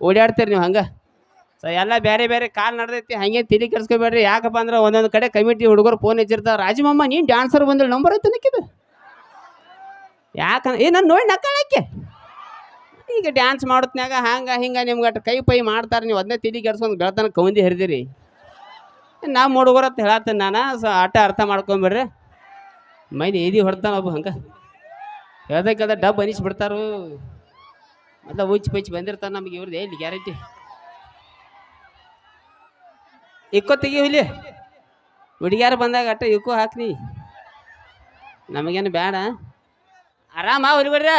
ಓಡಾಡ್ತೀರಿ ನೀವು ಹಂಗೆ. ಸೊ ಎಲ್ಲ ಬೇರೆ ಬೇರೆ ಕಾಲ್ ನಡೆದೈತಿ, ಹಂಗೆ ತಿಳಿ ಕೆಡ್ಸ್ಕೊಬೇಡ್ರಿ. ಯಾಕಪ್ಪ ಅಂದ್ರೆ ಒಂದೊಂದು ಕಡೆ ಕಮಿಟಿ ಹುಡುಗರು ಫೋನ್ ಹಚ್ಚಿರ್ತಾವ, ರಾಜಮಮ್ಮ ನೀನು ಡ್ಯಾನ್ಸರ್ ಬಂದ್ರೆ ನಂಬರ್ ಐತೆ ನಕ್ಕಿದು. ಯಾಕಂದ್ರೆ ನಾನು ನೋಡಿ ನಕ್ಕಳಕ್ಕೆ ಈಗ ಡ್ಯಾನ್ಸ್ ಮಾಡೋತ್ನಾಗ ಹಂಗೆ ಹಿಂಗೆ ನಿಮ್ಗೆ ಅಟ್ ಕೈ ಪೈ ಮಾಡ್ತಾರೆ, ನೀವು ಅದನ್ನೇ ತಿಳಿ ಕೆಡ್ಸ್ಕೊಂಡು ಬೆಳತನ ಕೌಂದಿ ಹರಿದಿರಿ. ನಾವು ಹುಡುಗರ ಅಂತ ಹೇಳತ್ತೇನೆ ನಾನು. ಸೊ ಆಟ ಅರ್ಥ ಮಾಡ್ಕೊಂಬಿಡ್ರಿ. ಮೈದು ಏದಿ ಹೊಡ್ತಾನ ಒಬ್ಬ ಹಂಗೆ ಹೇಳ್ದಕ್ಕದ ಡಬ್ ಅನಿಸ್ಬಿಡ್ತಾರು. ಮತ್ತೆ ಉಚ್ಚಿ ಪಚ್ಚಿ ಬಂದಿರ್ತಾನೆ ನಮಗೆ ಇವ್ರದ್ದು ಎಲ್ಲಿ ಗ್ಯಾರಂಟಿ. ಇಕ್ಕೋ ತೆಗಿ ಇಲ್ಲಿ ಹುಡುಗಿಯಾರು ಬಂದಾಗ ಅಟ್ಟ ಇಕ್ಕೋ ಹಾಕ್ನಿ, ನಮಗೇನು ಬೇಡ. ಆರಾಮ ಹುಡುಗರ್ರ.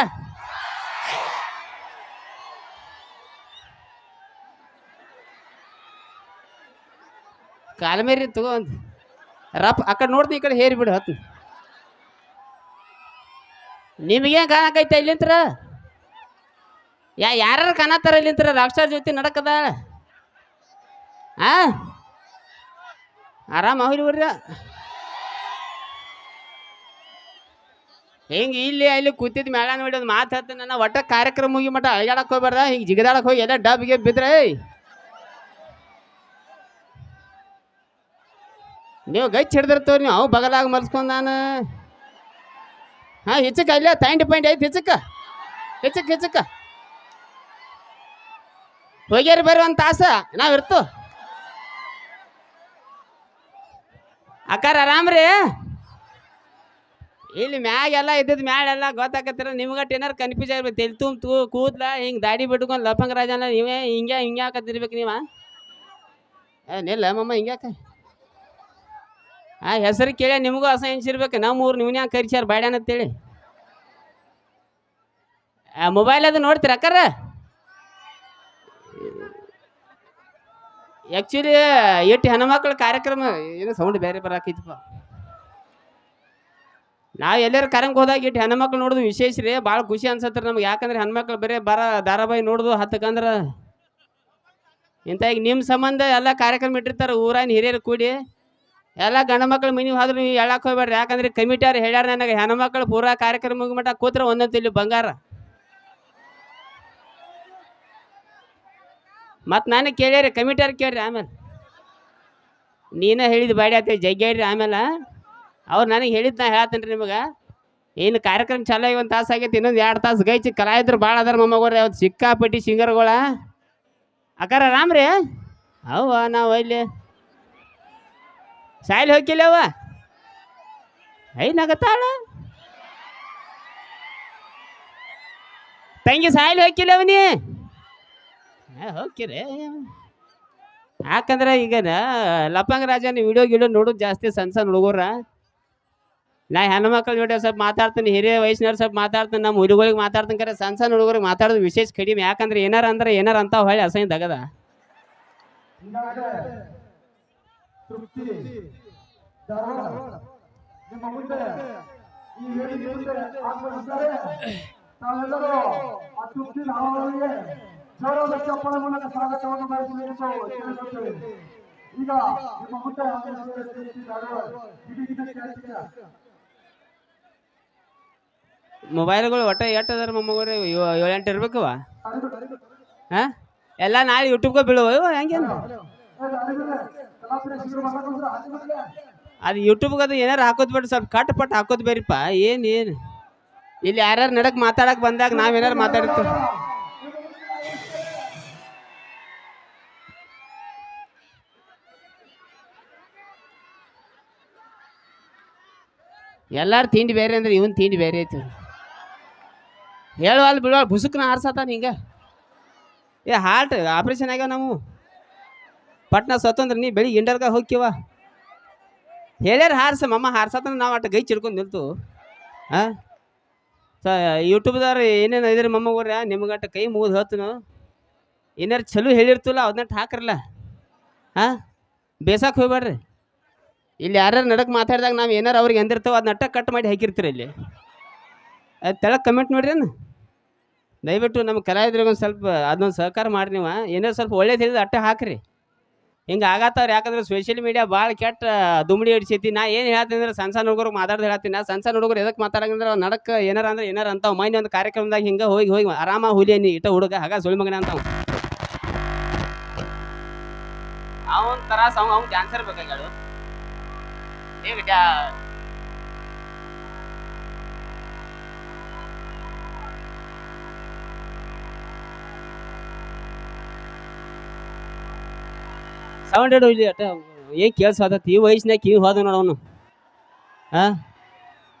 ಕಾಲ ಮೇರಿ ತಗೋ ಒಂದು ರಪ್ ಆ ಕಡೆ ನೋಡ್ತೀನಿ, ಈ ಕಡೆ ಹೇರಿ ಬಿಡು ಹತ್ತು. ನಿಮಗೇನು ಕಾಣಕೈತೆ ಇಲ್ಲಿಂತ್ರ? ಯಾರು ಕಾಣತ್ತಾರ ಇಲ್ಲಿಂತ್ರ? ರಾಕ್ಸ್ಟಾರ್ ಜೊತೆ ನಡಕದ ಆ ಆರಾಮ ಹುಡುಗರ್ರ. ಹಿಂಗೆ ಇಲ್ಲಿ ಅಲ್ಲಿ ಕೂತಿದ್ ಮೇಳ ನೋಡಿ ಒಂದು ಮಾತು ಹೇಳ್ತೀನಿ, ನನ್ನ ಒಟ್ಟ ಕಾರ್ಯಕ್ರಮ ಮುಗಿ ಮಟ್ಟ ಅಳಗಾಡಕ್ಕೆ ಹೋಗ್ಬಾರ್ದ, ಹಿಂಗೆ ಜಿಗದಾಡಕ್ಕೆ ಹೋಗಿ ಎಲ್ಲ ಡಬ್ಗೆ ಬಿದ್ರೆ ನೀವು ಗಚ್ಚ ಹಿಡ್ದಿರ್ತವ್ರಿ. ನೀವು ಅವು ಬಗಲಾಗ ಮರ್ಸ್ಕೊಂಡು ನಾನು ಹಾಂ ಹೆಚ್ಚಕ್ಕೆ ಅಲ್ಲೇ ತಾಯಿಂಟ್ ಪಾಯಿಂಟ್ ಐತಿ, ಹೆಚ್ಚಕ್ಕೆ ಹೋಗ್ಯಾರಿ ಬರ್ರಿ ಒಂದು ತಾಸ ನಾವು ಇರ್ತು. ಅಕ್ಕಾರ ಆರಾಮ್ರಿ? ಇಲ್ಲಿ ಮ್ಯಾಗೆಲ್ಲ ಇದ್ದದ್ದು ಮ್ಯಾಲೆಲ್ಲ ಗೊತ್ತಾಕತ್ತಿರ. ನಿಮ್ಗಟ್ಟು ಏನಾರು ಕನ್ಫ್ಯೂಸ್ ಆಗ್ಬೇಕು, ತೆಲ್ ಕೂದ್ಲ ಹಿಂಗೆ ದಾಡಿ ಬಿಟ್ಕೊಂಡು ಲಫಂಗ ರಾಜನ ನೀವೇ ಹಿಂಗೆ ಹಾಕತ್ತಿರ್ಬೇಕು ನೀವ. ಏನಿಲ್ಲ ಮಮ್ಮ ಹಿಂಗ್ಯಾಕ ಆ ಹೆಸರು ಕೇಳಿ ನಿಮಗೂ ಅಸಹ್ಯ ಎನ್ಸಿರ್ಬೇಕು. ನಮ್ಮೂರು ನೀವ್ನ ಯಾಕೆ ಕರಿಸ್ಯಾರ ಬ್ಯಾಡ್ಯಾನ ಅಂತೇಳಿ. ಮೊಬೈಲ್ ಅದು ನೋಡ್ತೀರ ಅಕ್ಕಾರ? ಆ್ಯಕ್ಚುಲಿ ಎಷ್ಟು ಹೆಣ್ಮಕ್ಳ ಕಾರ್ಯಕ್ರಮ ಏನು ಸೌಂಡ್ ಬೇರೆ ಬರಾಕೈತಪ್ಪ. ನಾವು ಎಲ್ಲರೂ ಕರಂಗೆ ಹೋದಾಗ ಇಟ್ಟು ಹೆಣ್ಮಕ್ಳು ನೋಡೋದು ವಿಶೇಷ ರೀ, ಭಾಳ ಖುಷಿ ಅನ್ಸತ್ರಿ ನಮ್ಗೆ. ಯಾಕಂದ್ರೆ ಹೆಣ್ಮಕ್ಳು ಬರೀ ಧಾರಾವಾಹಿ ನೋಡೋದು ಹತ್ತಕಂದ್ರೆ ಇಂಥ ಈಗ ನಿಮ್ಮ ಸಂಬಂಧ ಎಲ್ಲ ಕಾರ್ಯಕ್ರಮ ಇಟ್ಟಿರ್ತಾರೆ ಊರಾನ ಹಿರಿಯರು ಕೂಡಿ. ಎಲ್ಲ ಗಂಡು ಮಕ್ಳು ಮನೆ ಹೋದ್ರೆ ನೀವು ಹೇಳಕ್ಕೆ ಹೋಗ್ಬೇಡ್ರಿ. ಯಾಕಂದ್ರೆ ಕಮಿಟಿಯವ್ರು ಹೇಳ್ಯಾರ ನನಗೆ, ಹೆಣ್ಮಕ್ಳು ಪೂರಾ ಕಾರ್ಯಕ್ರಮ ಮುಗಿಮಟ್ಟ ಕೂತ್ರೆ ಒಂದೊಂದು ಇಲ್ಲಿ ಬಂಗಾರ. ಮತ್ತು ನಾನು ಕೇಳ್ಯಾರಿ, ಕಮಿಟಿಯವ್ರು ಕೇಳ್ರಿ. ಆಮೇಲೆ ನೀನೇ ಹೇಳಿದ ಬಾಡಿ ಆತ ಜಗ್ಗೇರಿ. ಆಮೇಲೆ ಅವ್ರು ನನಗೆ ಹೇಳಿದ್ದು ನಾ ಹೇಳ್ತೀನಿ ರೀ ನಿಮಗೆ. ಏನು ಕಾರ್ಯಕ್ರಮ ಚಾಲೋ ಒಂದು ತಾಸು ಆಗೈತಿ, ಇನ್ನೊಂದು 2 ತಾಸು ಗೈಚಿ ಕಲಾಯಿದ್ರು ಭಾಳ ಅದಾರ ಮೊಮ್ಮಗೋರಿ. ಅವ್ರು ಸಿಕ್ಕಾಪಟ್ಟಿ ಸಿಂಗರ್ಗಳ. ಅಕ್ಕಾರ ಆರಾಮ್ರಿ? ಅವ ನಾವು ಇಲ್ಲಿ ಸಾಯಿಲ್ ಹೋಗಿಲ್ಲವ ಐನಾಗತ್ತಾಳ ತಂಗಿ ಸಾಯಿಲ್ ಹೋಗಿಲ್ಲವ ನೀ ಹೋಗ್ಕಿರಿ. ಯಾಕಂದ್ರೆ ಈಗ ಲಪಂಗ ರಾಜನ ವಿಡಿಯೋ ಗಿಡಿಯೋ ನೋಡೋದು ಜಾಸ್ತಿ ಸಣ್ಣ ಹುಡುಗರ. ನಾ ಹೆಣ್ಮಕ್ಳು ವಿಡಿಯೋ ಸ್ವಲ್ಪ ಮಾತಾಡ್ತೀನಿ, ಹಿರಿಯ ವಯಸ್ಸಿನವ್ರು ಸ್ವಲ್ಪ ಮಾತಾಡ್ತೀನಿ, ನಮ್ಮ ಹುಡುಗರಿಗೆ ಮಾತಾಡ್ತೀನಿ. ಕರೆ ಸಣ್ಣ ಹುಡುಗರಿಗೆ ಮಾತಾಡೋದು ವಿಶೇಷ ಕಡಿಮೆ. ಯಾಕಂದ್ರೆ ಏನಾರ ಅಂತ ಹೊಳ್ಳಿ ಅಸಹ್ಯ ತಗದ. ಮೊಬೈಲ್ಗಳು ಒಟ್ಟ ಎಟ್ಟದಾರ ಮೊಮ್ಮಗಳು 7-8 ಇರ್ಬೇಕವ. ಹಾಂ ಎಲ್ಲ ನಾಳೆ ಯೂಟ್ಯೂಬ್ಗೆ ಬೀಳುವ ಹೆಂಗೇನು? ಅದು ಯೂಟ್ಯೂಬ್ಗೆ ಅದು ಏನಾರು ಹಾಕೋದು ಬೇಡ, ಸ್ವಲ್ಪ ಕಟ್ ಪಟ್ಟು ಹಾಕೋದು ಬೇರಿಪ್ಪ. ಏನು ಇಲ್ಲಿ ಯಾರ್ಯಾರು ನಡಕ್ ಮಾತಾಡಕ್ಕೆ ಬಂದಾಗ ನಾವೇನಾರು ಮಾತಾಡಿರ್ತೀವಿ. ಎಲ್ಲಾರು ತಿಂಡಿ ಬೇರೆ ಅಂದ್ರೆ ಇವನ್ ತಿಂಡಿ ಬೇರೆ ಐತಿ. ಹೇಳುವಲ್ಲಿ ಬಿಡುವ ಬುಸುಕ್ನ ಹಾರ್ಸತಾನ ಹಿಂಗೆ. ಹಾರ್ಟ್ ಆಪ್ರೇಷನ್ ಆಗ್ಯಾವ ನಾವು. ಪಟ್ನ ಸತ್ತಂದ್ರೆ ನೀ ಬೆಳಿಗ್ಗೆ ಇಂಡರ್ಗ ಹೋಗ್ಯವ ಹೇಳ್ಯಾರ ಹಾರ್ಸ ಮಮ್ಮ ಹಾರ್ಸತಂದ್ರೆ ನಾವು ಅಟ್ಟ ಗೈ ಚಿಡ್ಕೊಂಡು ನಿಲ್ತು. ಹಾಂ ಯೂಟ್ಯೂಬ್ದವ್ರು ಏನೇನು ಇದ್ರಿ ಮಮ್ಮಗೋರ್ಯ, ನಿಮ್ಗಟ್ಟ ಕೈ ಮುಗಿದು ಹೇಳ್ತನು. ಏನಾರು ಚಲೋ ಹೇಳಿರ್ತಲ್ಲ ಅದನ್ನ ಹಾಕ್ರಲ್ಲ. ಹಾಂ ಬೇಸಾಕ್ ಹೋಗ್ಬೇಡ್ರಿ. ಇಲ್ಲಿ ಯಾರ್ಯಾರು ನಡಕ್ ಮಾತಾಡಿದಾಗ ನಾವು ಏನಾರು ಅವ್ರಿಗೆ ಅಂದಿರ್ತಾವೆ ಅದನ್ನ ಅಟ್ಟ ಕಟ್ ಮಾಡಿ ಹಾಕಿರ್ತೀರಿ. ಇಲ್ಲಿ ಅದು ತೆಳಗೆ ಕಮೆಂಟ್ ನೋಡ್ರಿ. ದಯವಿಟ್ಟು ನಮ್ಮ ಕಲಾವಿದ್ರಿಗೆ ಒಂದು ಸ್ವಲ್ಪ ಅದೊಂದು ಸಹಕಾರ ಮಾಡಿ. ನೀವು ಏನಾರು ಸ್ವಲ್ಪ ಒಳ್ಳೇದು ಹೇಳಿದ್ರೆ ಅಟ್ಟ ಹಾಕ್ರಿ. ಹಿಂಗೆ ಆಗತ್ತವ್ರು. ಯಾಕಂದ್ರೆ ಸೋಷಿಯಲ್ ಮೀಡಿಯಾ ಭಾಳ ಕೆಟ್ಟ ದುಮ್ಡಿ ಹಿಡಿಸೈತಿ. ನಾ ಏನು ಹೇಳ್ತೀನಿ ಅಂದ್ರೆ ಸಣ್ಣ ಹುಡುಗರು ಮಾತಾಡ್ದು ಹೇಳ್ತೀನಿ. ನಾ ಸಣ್ಣ ಹುಡುಗರು ಎದಕ್ಕೆ ಮಾತಾಡಂದ್ರೆ ನಡಕ್ಕೆ ಏನಾರ ಅಂದ್ರೆ ಏನಾರು ಅಂತಾವ. ಮೈನ್ ಒಂದು ಕಾರ್ಯಕ್ರಮದಾಗ ಹಿಂಗೆ ಹೋಗಿ ಆರಾಮ ಹುಲಿಯನಿ ಇಟ್ಟ ಹುಡುಗ ಹಾಗ ಸುಳಿ ಮಗನ ಅಂತಾವ. ಅವನ್ ತರ ಅವ್ನ್ ಡ್ಯಾನ್ಸರ್ ಬೇಕಾಗ್ಯಾಳು ಈಗ ಸೌಂಡ್ ಇಡು ಇಲ್ಲಿ ಅಟ ಏನ್ ಕೇಳ್ಸತತಿ ಈ ವಯಸ್ಸಿನಾಗ ಕಿವಿ ಹೋದ ನೋಡ ಅವನು ಹಾ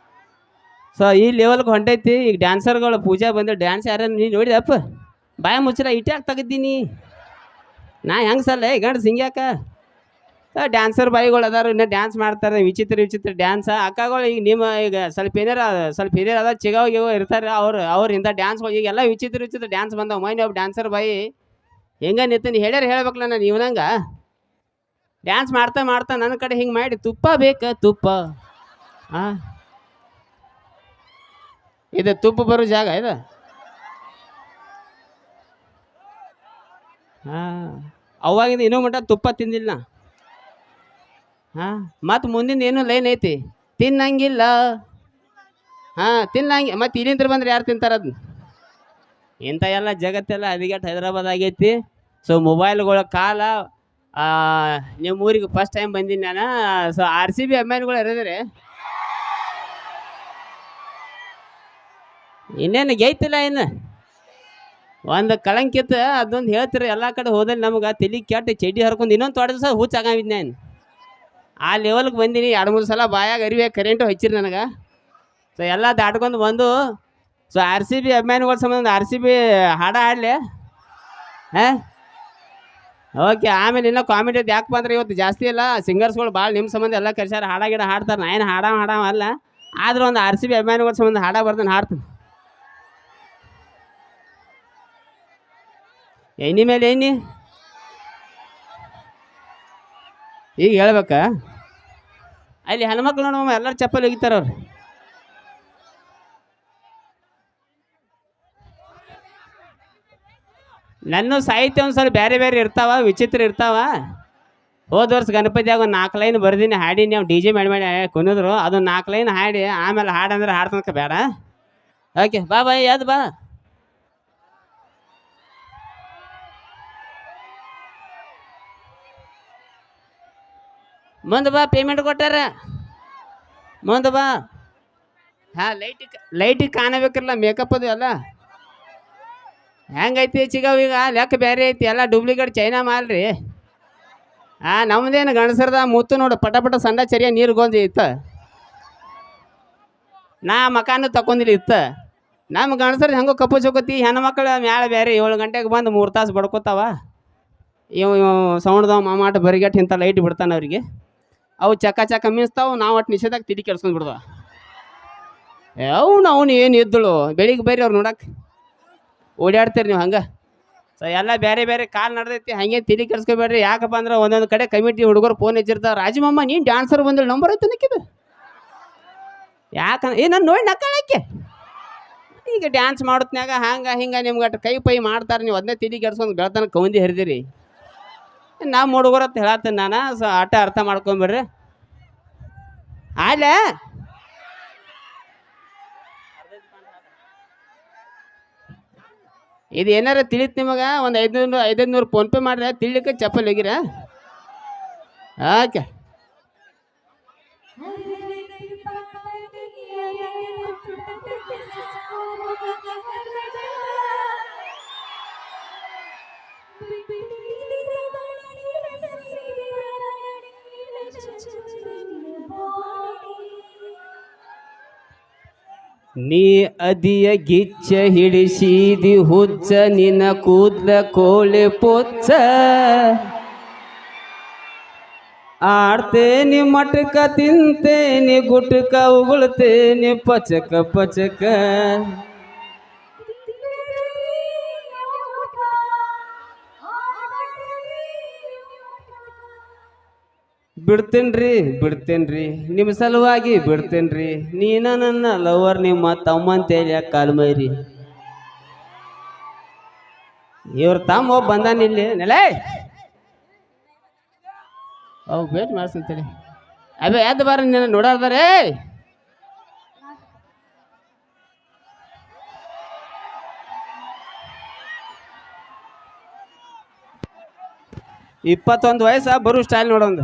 ಸೊ ಈ ಲೆವೆಲ್ಗೆ ಹೊಂಟೈತಿ ಈಗ ಡ್ಯಾನ್ಸರ್ಗಳು ಪೂಜಾ ಬಂದ್ರೆ ಡ್ಯಾನ್ಸ್ ಯಾರ ನೀನು ನೋಡಿದಪ್ಪ ಬಾಯ ಮುಚ್ಚಲ ಇಟ್ಯಾಕೆ ತೆಗ್ದೀನಿ ನಾ ಹೆಂಗೆ ಸಲ್ಲ ಗಂಡು ಸಿಂಗ್ಯಾಕ ಡ್ಯಾನ್ಸರ್ ಬಾಯಿಗಳು ಅದಾರ ಇನ್ನ ಡ್ಯಾನ್ಸ್ ಮಾಡ್ತಾರೆ ವಿಚಿತ್ರ ವಿಚಿತ್ರ ಡ್ಯಾನ್ಸ್ ಅಕ್ಕಗಳು ಈಗ ನಿಮ್ಮ ಈಗ ಸ್ವಲ್ಪ ಹಿರಿಯರ್ ಅದ ಚಿಗಾವ್ ಗಿಗೋ ಇರ್ತಾರೆ ಅವ್ರು ಇಂಥ ಡ್ಯಾನ್ಸ್ ಈಗ ಎಲ್ಲ ವಿಚಿತ್ರ ವಿಚಿತ್ರ ಡ್ಯಾನ್ಸ್ ಬಂದವ ಮೈನ್ ಒಬ್ಬ ಡ್ಯಾನ್ಸರ್ ಬಾಯಿ ಹೆಂಗ ನಿಂತೀನಿ ಹೇಳ್ಯಾರ ಹೇಳ್ಬೇಕಲ್ಲ ನಾನು ಇವನಂಗ ಡ್ಯಾನ್ಸ್ ಮಾಡ್ತಾ ಮಾಡ್ತಾ ನನ್ನ ಕಡೆ ಹಿಂಗೆ ಮಾಡಿ ತುಪ್ಪ ಬೇಕಾ ತುಪ್ಪ ಆ ಇದು ತುಪ್ಪ ಬರೋ ಜಾಗ ಇದು ಹಾ ಅವಾಗಿಂದ ಇನ್ನೂ ಮಟ್ಟ ತುಪ್ಪ ತಿಂದಿಲ್ಲ ಹಾ ಮತ್ತು ಮುಂದಿನ ಏನು ಲೈನ್ ಐತಿ ತಿನ್ನಂಗಿಲ್ಲ ಹಾ ತಿನ್ನಂಗಿ ಮತ್ತು ಇಲ್ಲಿಂದ್ರ ಬಂದ್ರೆ ಯಾರು ತಿಂತಾರ ಅದನ್ನ ಇಂಥ ಎಲ್ಲ ಜಗತ್ತೆಲ್ಲ ಹದಿಗೆಟ್ಟು ಹೈದರಾಬಾದ್ ಆಗೈತಿ ಸೊ ಮೊಬೈಲ್ಗಳ ಕಾಲ ನಿಮ್ಮ ಊರಿಗೆ ಫಸ್ಟ್ ಟೈಮ್ ಬಂದೀನಿ ನಾನು ಸೊ RCB ಅಭಿಮಾನಿಗಳು ಇರಿದ್ರೆ ಇನ್ನೇನು ಗೈತಿಲ್ಲ ಇನ್ನು ಒಂದು ಕಳಂಕಿತ ಅದೊಂದು ಹೇಳ್ತೀರಿ ಎಲ್ಲ ಕಡೆ ಹೋದಲ್ಲಿ ನಮ್ಗೆ ತಲೆ ಕೆಟ್ಟ ಚಡ್ಡಿ ಹರ್ಕೊಂಡು ಇನ್ನೊಂದು ತೊಡೆ ದಿವಸ ಹುಚ್ಚಾಗಿದ್ದೆ ನಾನು ಆ ಲೆವೆಲ್ಗೆ ಬಂದೀನಿ 2-3 ಸಲ ಬಾಯಾಗ ಅರಿವೆ ಕರೆಂಟು ಹಚ್ಚಿರಿ ನನಗೆ ಸೊ ಎಲ್ಲ ದಾಟ್ಕೊಂಡು ಬಂದು ಸೊ RCB ಅಭಿಮಾನಿಗಳ ಸಂಬಂಧ RCB ಹಾಡ ಹಾಡಲಿ ಹಾಂ ಓಕೆ ಆಮೇಲೆ ಇನ್ನೂ ಕಾಮಿಡಿ ಯಾಕೆ ಬಂದ್ರೆ ಇವತ್ತು ಜಾಸ್ತಿ ಇಲ್ಲ ಸಿಂಗರ್ಸ್ಗಳು ಭಾಳ ನಿಮ್ಮ ಸಂಬಂಧ ಎಲ್ಲ ಕರ್ಸ್ಯಾರ ಹಾಡ ಗಿಡ ಹಾಡ್ತಾರೆ ನಾ ಏನು ಹಾಡವ ಅಲ್ಲ ಆದ್ರೆ ಒಂದು RCB ಅಭಿಮಾನಿಗಳ ಸಂಬಂಧ ಹಾಡ ಬರ್ತಾನೆ ಹಾಡ್ತಾನೆ ಎಣ್ಣಿ ಮೇಲೆ ಎಣ್ಣಿ ಈಗ ಹೇಳ್ಬೇಕಾ ಅಲ್ಲಿ ಹೆಣ್ಮಕ್ಳು ನೋಡಮ್ಮ ಎಲ್ಲರೂ ಚಪ್ಪಲಿ ಒಗಿತಾರ ಅವ್ರು ನನ್ನ ಸಾಹಿತ್ಯ ಒಂದ್ಸಲ ಬೇರೆ ಬೇರೆ ಇರ್ತಾವ ವಿಚಿತ್ರ ಇರ್ತಾವ ಹೋದ ವರ್ಷ ಗಣಪತಿಯಾಗ ಒಂದು 4 ಲೈನ್ ಬರ್ದೀನಿ ಹಾಡೀನಿ ನಾವು DJ ಮಾಡಿ ಕುಣಿದ್ರು ಅದು 4 ಲೈನ್ ಹಾಡಿ ಆಮೇಲೆ ಹಾಡಂದ್ರೆ ಹಾಡ್ತನಕ ಬೇಡ ಓಕೆ ಬಾ ಬಾಯ್ ಯಾವ್ದು ಬಾ ಮುಂದೆ ಬಾ ಪೇಮೆಂಟ್ ಕೊಟ್ಟಾರ ಮುಂದೆ ಬಾ ಹಾಂ ಲೈಟಿಗೆ ಕಾಣಬೇಕಿರಲ್ಲ ಮೇಕಪ್ ಅದು ಎಲ್ಲ ಹೆಂಗೈತಿ ಚಿಗಾವ್ ಈಗ ಲೆಕ್ಕ ಬೇರೆ ಐತಿ ಎಲ್ಲ ಡೂಪ್ಲಿಕೇಟ್ ಚೈನಾ ಮಾಲ್ ರೀ ನಮ್ದೇನು ಗಣಸರದ ಮುತ್ತು ನೋಡು ಪಟ ಪಟ ಸಣ್ಣ ಚರಿಯ ನೀರು ಗೊಂದಿ ಇತ್ತ ನಾ ಮಕಾನು ತಕೊಂಡಿಲ್ಲ ಇತ್ತ ನಮ್ಮ ಗಣಸರ ಹೆಂಗೋ ಕಪ್ಪು ಚೊಕತಿ ಹೆಣ್ಮಕ್ಳು ಮ್ಯಾಲ ಬೇರೆ 7 ಗಂಟೆಗೆ ಬಂದು 3 ತಾಸು ಬಡ್ಕೋತಾವ ಇವ್ ಸೌಂಡ್ದವ ಮಾಮಾಟ ಬರಿಗಟ್ಟು ಇಂಥ ಲೈಟ್ ಬಿಡ್ತಾನೆ ಅವ್ರಿಗೆ ಅವು ಚಕ ಮೀನ್ಸ್ತಾವು ನಾವು ಒಟ್ಟು ನಿಷೇಧಾಗ ತಿಳಿ ಕೆಡ್ಸ್ಕೊಂಡು ಬಿಡ್ದ ಅವನು ಏನು ಇದ್ದಳು ಬೆಳಿಗ್ಗೆ ಬರ್ರಿ ಅವ್ರು ನೋಡಕ್ಕೆ ಓಡಾಡ್ತೀರಿ ನೀವು ಹಂಗೆ ಸೊ ಎಲ್ಲ ಬೇರೆ ಬೇರೆ ಕಾಲ್ ನಡೆದೈತಿ ಹಂಗೆ ತಿಳಿ ಕೆಡ್ಸ್ಕೊಬೇಡ್ರಿ ಯಾಕಪ್ಪ ಅಂದ್ರೆ ಒಂದೊಂದು ಕಡೆ ಕಮಿಟಿ ಹುಡುಗರು ಫೋನ್ ಹಚ್ಚಿರ್ತಾವ ರಾಜಮಮ್ಮ ನೀನು ಡ್ಯಾನ್ಸರ್ ಬಂದ್ರೆ ನಂಬರ್ ಐತೆ ನಕ್ಕಿದು ಯಾಕಂದ್ರೆ ನಾನು ನೋಡಿ ನಕ್ಕಳಕ್ಕೆ ಈಗ ಡ್ಯಾನ್ಸ್ ಮಾಡೋತ್ನಾಗ ಹಿಂಗೆ ನಿಮ್ಗೆ ಅಟ್ಟು ಕೈ ಪೈ ಮಾಡ್ತಾರೆ ನೀವು ಅದನ್ನೇ ತಿಳಿ ಕೆಡ್ಸ್ಕೊಂಡು ಗೆಳತನ ಕೌಂದಿ ಹರಿದಿರಿ ನಾವು ಹುಡುಗರು ಅಂತ ಹೇಳತ್ತೇನೆ ನಾನು ಸೊ ಆಟ ಅರ್ಥ ಮಾಡ್ಕೊಂಬಿಡ್ರಿ ಆಲೆ ಇದು ಏನಾರ ತಿಳಿತು ನಿಮಗೆ ಒಂದು 500 ಫೋನ್ಪೇ ಮಾಡಿದ್ರೆ ತಿಳಿಲಿಕ್ಕೆ ಚಪ್ಪಲ್ ಹೋಗಿರ ಓಕೆ ನೀ ಅದಿಯ ಗಿಚ್ಚ ಹಿಡಿಸಿದಿ ಹುಚ್ಚ ನಿನ್ನ ಕೂದ್ಲ ಕೋಳೆ ಪೊಚ್ಚ ಆಡ್ತೇನಿ ಮಟಕ ತಿಂತೇನಿ ಗುಟಕ ಉಗುಳ್ತೇನಿ ಪಚಕ ಪಚಕ ಬಿಡ್ತೇನ್ರಿ ನಿಮ್ಮ ಸಲುವಾಗಿ ಬಿಡ್ತೇನ್ರಿ ನೀನ ನನ್ನ ಲವರ್ ನಿಮ್ಮ ತಮ್ಮಂತೇಳಿ ಕಾಲ್ಮೈರಿ ಇವ್ರ ತಮ್ಮ ಒಬ್ಬ ಬಂದಾನಿಲ್ಲಿ ನೆಲೆ ವೇಟ್ ಮಾಡ್ಸಂತೇಳಿ ಅದೇ ಯಾವ್ದು ಬಾರ ನೀನು ನೋಡಾರ್ದಾರೆ 21 ವಯಸ್ಸ ಬರೋ ಸ್ಟೈಲ್ ನೋಡೊಂದು.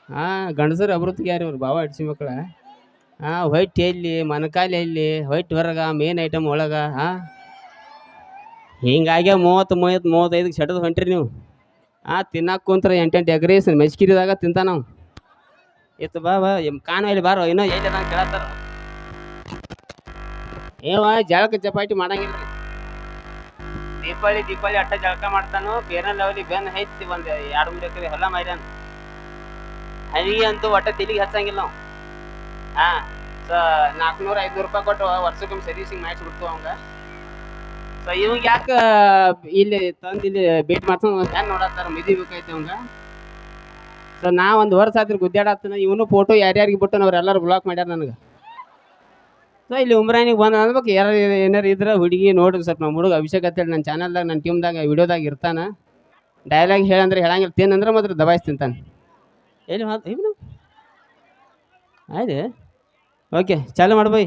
ಹಾ ಗಂಡಸರು ಅಮೃತಿಗ್ಯಾರ ಇವ್ರು ಬಾವ ಅಡ್ಸಿ ಮಕ್ಳ. ಹಾ ವೈಟ್ ಎಲ್ಲಿ ಮನಕಾಲಿ ಎಲ್ಲಿ ವೈಟ್ ಹೊರಗ ಮೇನ್ ಐಟಮ್ ಒಳಗ. ಹಾ ಹಿಂಗಾಗ್ಯ 30 35 ಸೆಟದ್ ಹೊಂಟ್ರಿ ನೀವು. ತಿನ್ನಾಕ ಕುಂತ್ರ ಎಂಟೆಂಟು ಎಗ್ರೇಸ್ ಮೆಸ್ಕಿರಿದಾಗ ತಿಂತ ನಾವು. ಇತ್ತು ಬಾ ಬಾ ಕಾಣ ಇಲ್ಲಿ ಬಾರೋ ಇನ್ನೂ ಎಲ್ಲಿ ಅದ ಕೇಳತ್ತಾರ. ಏವ ಜಳಕ ಚಪಾಟಿ ಮಾಡಂಗಿಲ್ರಿ. ದೀಪಾವಳಿ ಅಟ್ಟ ಜಳಕ ಮಾಡ್ತಾನು. ಬೇರೆ ಲೆವೆಲಿ ಬೆನ್ ಹೈತಿ ಒಂದ್ 2-3 ಎಕರೆ ಹೊಲ ಮಾಡ್ಯಾನ. ಹನಿಗೆ ಅಂತೂ ಒಟ್ಟ ತಿಲಿಗೆ ಹಚ್ಚಂಗಿಲ್ಲ ನಾವು. ಹಾ 400-500 ರೂಪಾಯಿ ಕೊಟ್ಟು ವರ್ಷಕ್ಕೊಮ್ಮೆ ಸರ್ವಿಸಿಂಗ್ ಮಾಡಿಸ್ಬಿಡ್ತು ಅವಂಗ. ಸೊ ಇವಂಗ ಯಾಕ ಇಲ್ಲಿ ತಂದು ಇಲ್ಲಿ ಭೇಟಿ ಮಾಡ್ತಾನ ಹೆಂಗ್ ನೋಡತ್ತಾರ ಮಿದಿ ಬೇಕೈತಿ ಅವಂಗ. ಸೊ ನಾ ಒಂದು ವರ್ಷ ಆತ್ರ ಗುದ್ದಾಡತ್ತನ. ಇವನು ಫೋಟೋ ಯಾರ್ಯಾರಿಗೆ ಬಿಟ್ಟು ಅವ್ರೆಲ್ಲರೂ ಬ್ಲಾಕ್ ಮಾಡ್ಯಾರ ನನಗೆ. ಸೊ ಇಲ್ಲಿ ಉಮ್ರಾನಿಗೆ ಬಂದ ಅನ್ಬೇಕು ಯಾರು ಏನಾರು ಇದ್ರೆ ಹುಡುಗಿ ನೋಡ್ರಿ ಸ್ವಲ್ಪ ನಮ್ಮ ಹುಡುಗ ಅಭಿಷೇಕ್ ಅಂತೇಳಿ ನನ್ನ ಚಾನಲ್ದಾಗ ನನ್ನ ಟೀಮ್ದಾಗ ವಿಡಿಯೋದಾಗ ಇರ್ತಾನ. ಡೈಲಾಗ್ ಹೇಳಂದ್ರೆ ಹೇಳಂಗಿಲ್ಲ ತಿನ್ನಂದ್ರೆ ಮಾತ್ರ ದಬಾಯಿಸಿ ತಿಂತಾನೆ. ಎಲ್ಲಿ ಆಯ್ತು ಓಕೆ ಚಾಲು ಮಾಡ್ಬೈ.